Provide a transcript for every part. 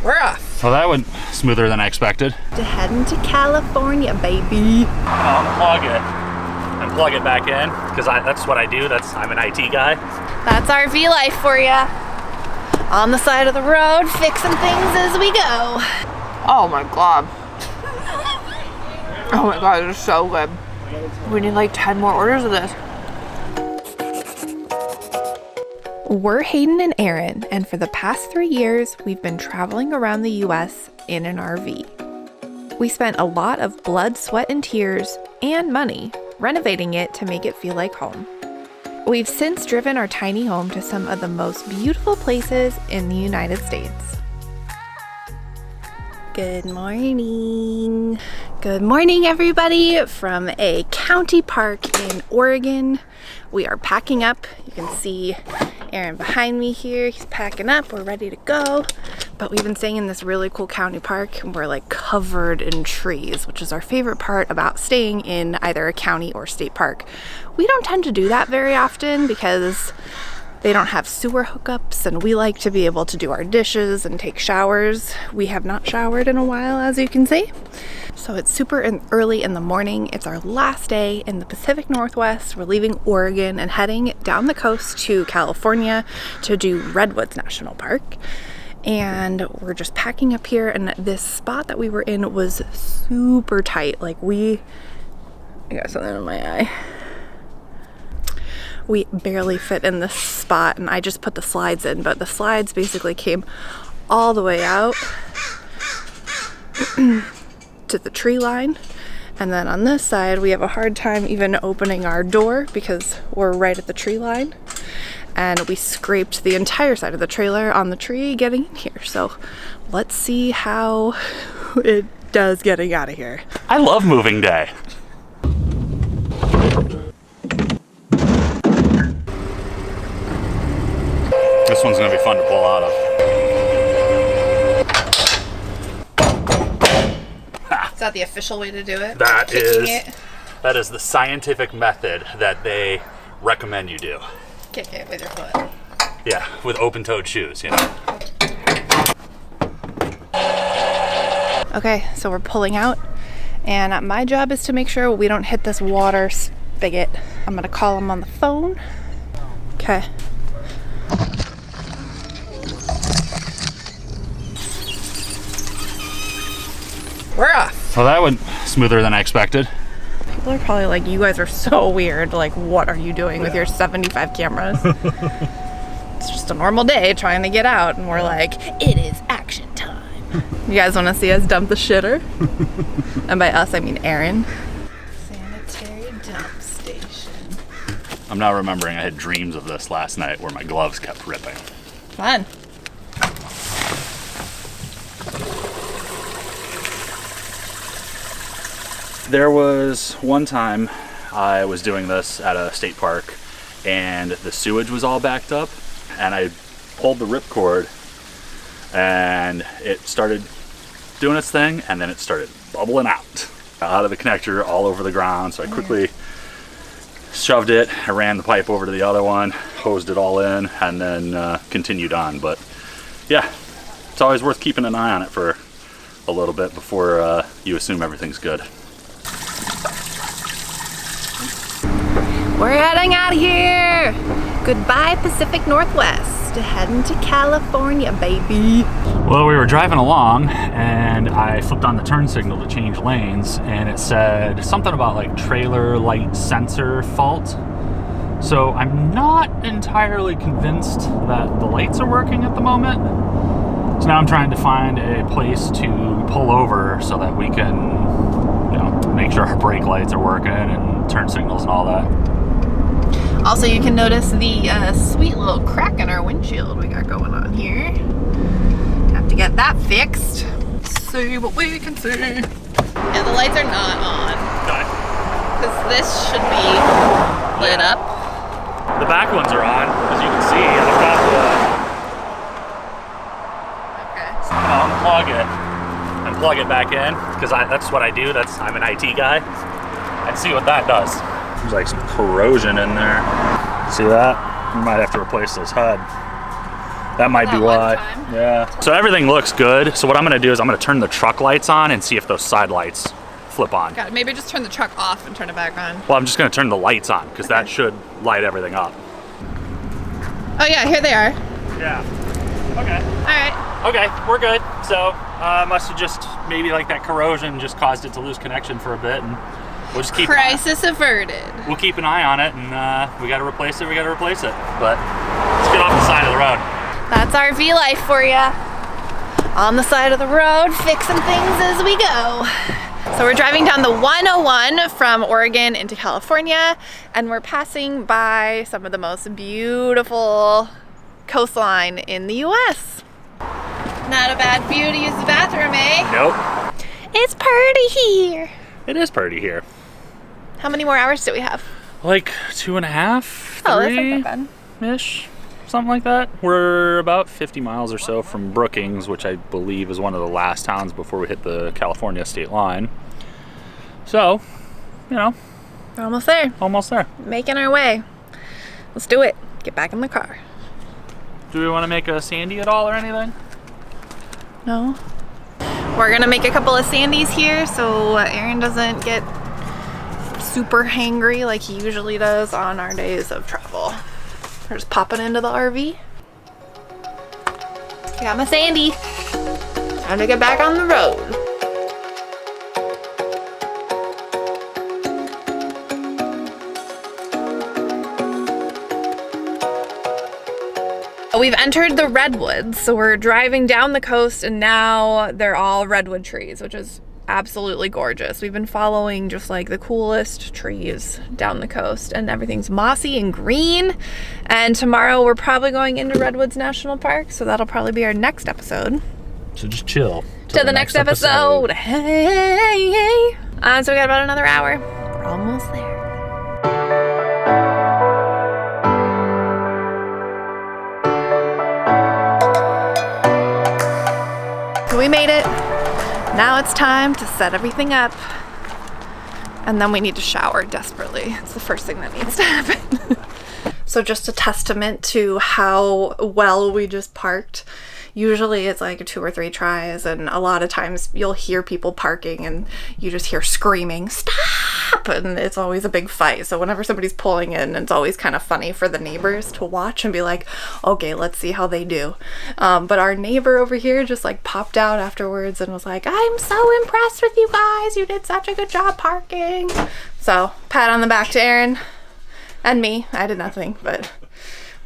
We're off. Well, that went smoother than I expected. Heading to California, baby. Unplug it and plug it back in, because that's what I do. I'm an IT guy. That's RV life for ya. On the side of the road, fixing things as we go. Oh my god. Oh my god, it's so good. We need like 10 more orders of this. We're Hayden and Erin, and for the past 3 years, we've been traveling around the US in an RV. We spent a lot of blood, sweat, and tears, and money, renovating it to make it feel like home. We've since driven our tiny home to some of the most beautiful places in the United States. Good morning. Good morning, everybody, from a county park in Oregon. We are packing up. You can see Aaron behind me here. He's packing up. We're ready to go. But we've been staying in this really cool county park, and we're like covered in trees, which is our favorite part about staying in either a county or state park. We don't tend to do that very often because they don't have sewer hookups, and we like to be able to do our dishes and take showers. We have not showered in a while, as you can see. So it's super early in the morning. It's our last day in the Pacific Northwest. We're leaving Oregon and heading down the coast to California to do Redwood National Park. And we're just packing up here, and this spot that we were in was super tight. Like I got something in my eye. We barely fit in this spot, and I just put the slides in, but the slides basically came all the way out to the tree line. And then on this side, we have a hard time even opening our door because we're right at the tree line. And we scraped the entire side of the trailer on the tree getting in here. So let's see how it does getting out of here. I love moving day. This one's gonna be fun to pull out of. Is that the official way to do it? That is the scientific method that they recommend you do. Kick it with your foot. Yeah, with open-toed shoes, you know. Okay, so we're pulling out, and my job is to make sure we don't hit this water spigot. I'm gonna call him on the phone. Okay. We're off. Well, that went smoother than I expected. People are probably like, you guys are so weird. Like, what are you doing with your 75 cameras? It's just a normal day trying to get out, and we're like, it is action time. You guys want to see us dump the shitter? And by us, I mean Aaron. Sanitary dump station. I'm now remembering I had dreams of this last night where my gloves kept ripping. Fun. There was one time I was doing this at a state park, and the sewage was all backed up, and I pulled the ripcord, and it started doing its thing, and then it started bubbling out of the connector all over the ground. So I quickly shoved it, I ran the pipe over to the other one, hosed it all in, and then continued on. But yeah, it's always worth keeping an eye on it for a little bit before you assume everything's good. We're heading out of here. Goodbye, Pacific Northwest. Heading to California, baby. Well, we were driving along, and I flipped on the turn signal to change lanes, and it said something about like trailer light sensor fault. So I'm not entirely convinced that the lights are working at the moment. So now I'm trying to find a place to pull over so that we can, you know, make sure our brake lights are working and turn signals and all that. Also, you can notice the sweet little crack in our windshield we got going on here. Have to get that fixed. See what we can see. Yeah, the lights are not on. Okay. Because this should be lit up. The back ones are on, as you can see. I've got the... Okay. Unplug it and plug it back in, because that's what I do. I'm an IT guy. And see what that does. There's like some corrosion in there. See that? We might have to replace this HUD. That might be That one why. time. Yeah. So everything looks good. So what I'm gonna do is I'm gonna turn the truck lights on and see if those side lights flip on. Got it. Maybe just turn the truck off and turn it back on. Well, I'm just gonna turn the lights on because that should light everything up. Oh yeah, here they are. Yeah. Okay. All right. Okay, we're good. So must have just maybe like that corrosion just caused it to lose connection for a bit, and we'll just keep Crisis averted. we'll keep an eye on it, and we got to replace it. We got to replace it. But let's get off the side of the road. That's RV life for you. On the side of the road, fixing things as we go. So we're driving down the 101 from Oregon into California, and we're passing by some of the most beautiful coastline in the US. Not a bad view to use the bathroom, eh? Nope. It's pretty here. It is pretty here. How many more hours do we have? Like 2.5, Oh, that's not that bad. 3-ish, something like that. We're about 50 miles or so from Brookings, which I believe is one of the last towns before we hit the California state line. So, you know, We're almost there. almost there. Making our way. Let's do it. Get back in the car. Do we want to make a sandy at all or anything? No. We're gonna make a couple of sandies here so Aaron doesn't get super hangry like he usually does on our days of travel. We're just popping into the RV. Got my sandy. Time to get back on the road. We've entered the Redwoods, so we're driving down the coast and now they're all redwood trees, which is absolutely gorgeous. We've been following just like the coolest trees down the coast and everything's mossy and green. And tomorrow we're probably going into Redwoods National Park, so that'll probably be our next episode. So just chill. To the next episode. Hey. So we got about another hour. We're almost there. We made it. Now it's time to set everything up. And then we need to shower desperately. It's the first thing that needs to happen. So just a testament to how well we just parked. Usually it's like 2 or 3 tries, and a lot of times you'll hear people parking and you just hear screaming, "Stop!" And it's always a big fight. So whenever somebody's pulling in, it's always kind of funny for the neighbors to watch and be like, okay, let's see how they do. But our neighbor over here just like popped out afterwards and was like, "I'm so impressed with you guys. You did such a good job parking." So pat on the back to Aaron and me. I did nothing, but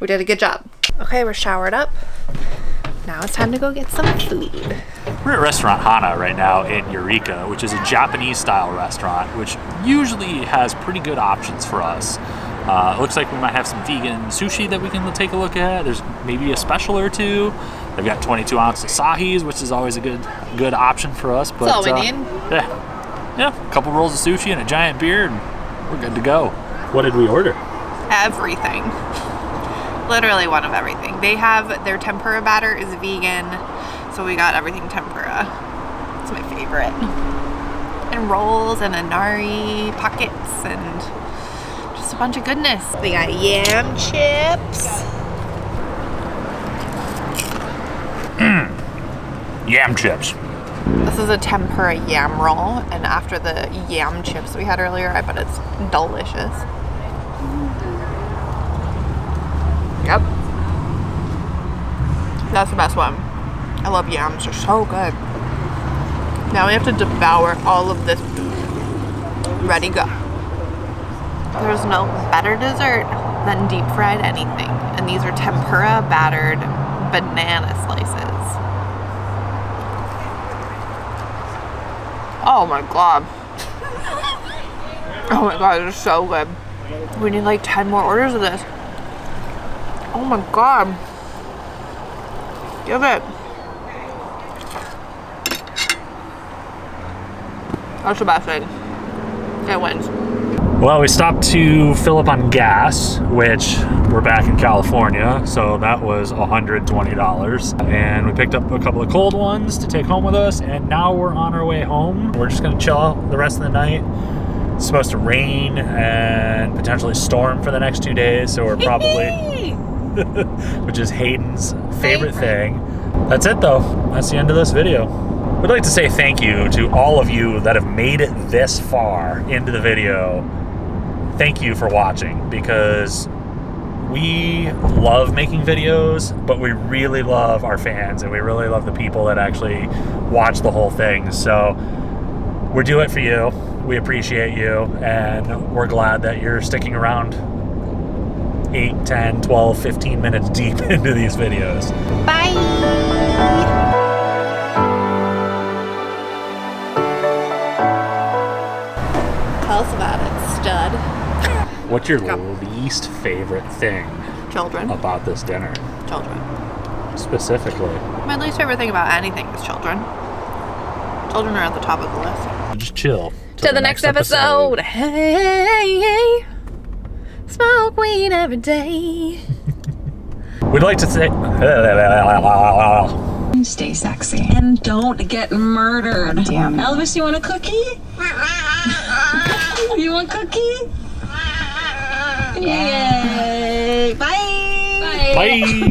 we did a good job. Okay, we're showered up. Now it's time to go get some food. We're at Restaurant Hana right now in Eureka, which is a Japanese style restaurant, which usually has pretty good options for us. It looks like we might have some vegan sushi that we can take a look at. There's maybe a special or two. They've got 22-ounce Asahis, which is always a good option for us. But, That's all we need. Yeah, a couple rolls of sushi and a giant beer, and we're good to go. What did we order? Everything. Literally one of everything. They have their tempura batter is vegan, so we got everything tempura. It's my favorite. And rolls and anari pockets and just a bunch of goodness. We got yam chips. Yam chips. This is a tempura yam roll, and after the yam chips we had earlier, I bet it's delicious. Yep. That's the best one. I love yams. They're so good. Now we have to devour all of this food. Ready, go. There's no better dessert than deep fried anything. And these are tempura battered banana slices. Oh my god. Oh my god, they're so good. We need like 10 more orders of this. Oh my god. Give it. That's the best thing. It wins. Well, we stopped to fill up on gas, which we're back in California, so that was $120. And we picked up a couple of cold ones to take home with us, and now we're on our way home. We're just gonna chill out the rest of the night. It's supposed to rain and potentially storm for the next 2 days, so we're probably which is Hayden's favorite thing. That's it though. That's the end of this video. We'd like to say thank you to all of you that have made it this far into the video. Thank you for watching, because we love making videos, but we really love our fans and we really love the people that actually watch the whole thing. So we do it for you. We appreciate you, and we're glad that you're sticking around 8, 10, 12, 15 minutes deep into these videos. Bye! Tell us about it, stud. What's your least favorite thing Children. about this dinner? Children. Specifically. My least favorite thing about anything is children. Children are at the top of the list. Just chill. To the next episode. Hey, smoke weed every day. We'd like to say... Stay sexy. And don't get murdered. Damn. Elvis, you want a cookie? You want a cookie? Yay. Bye. Bye.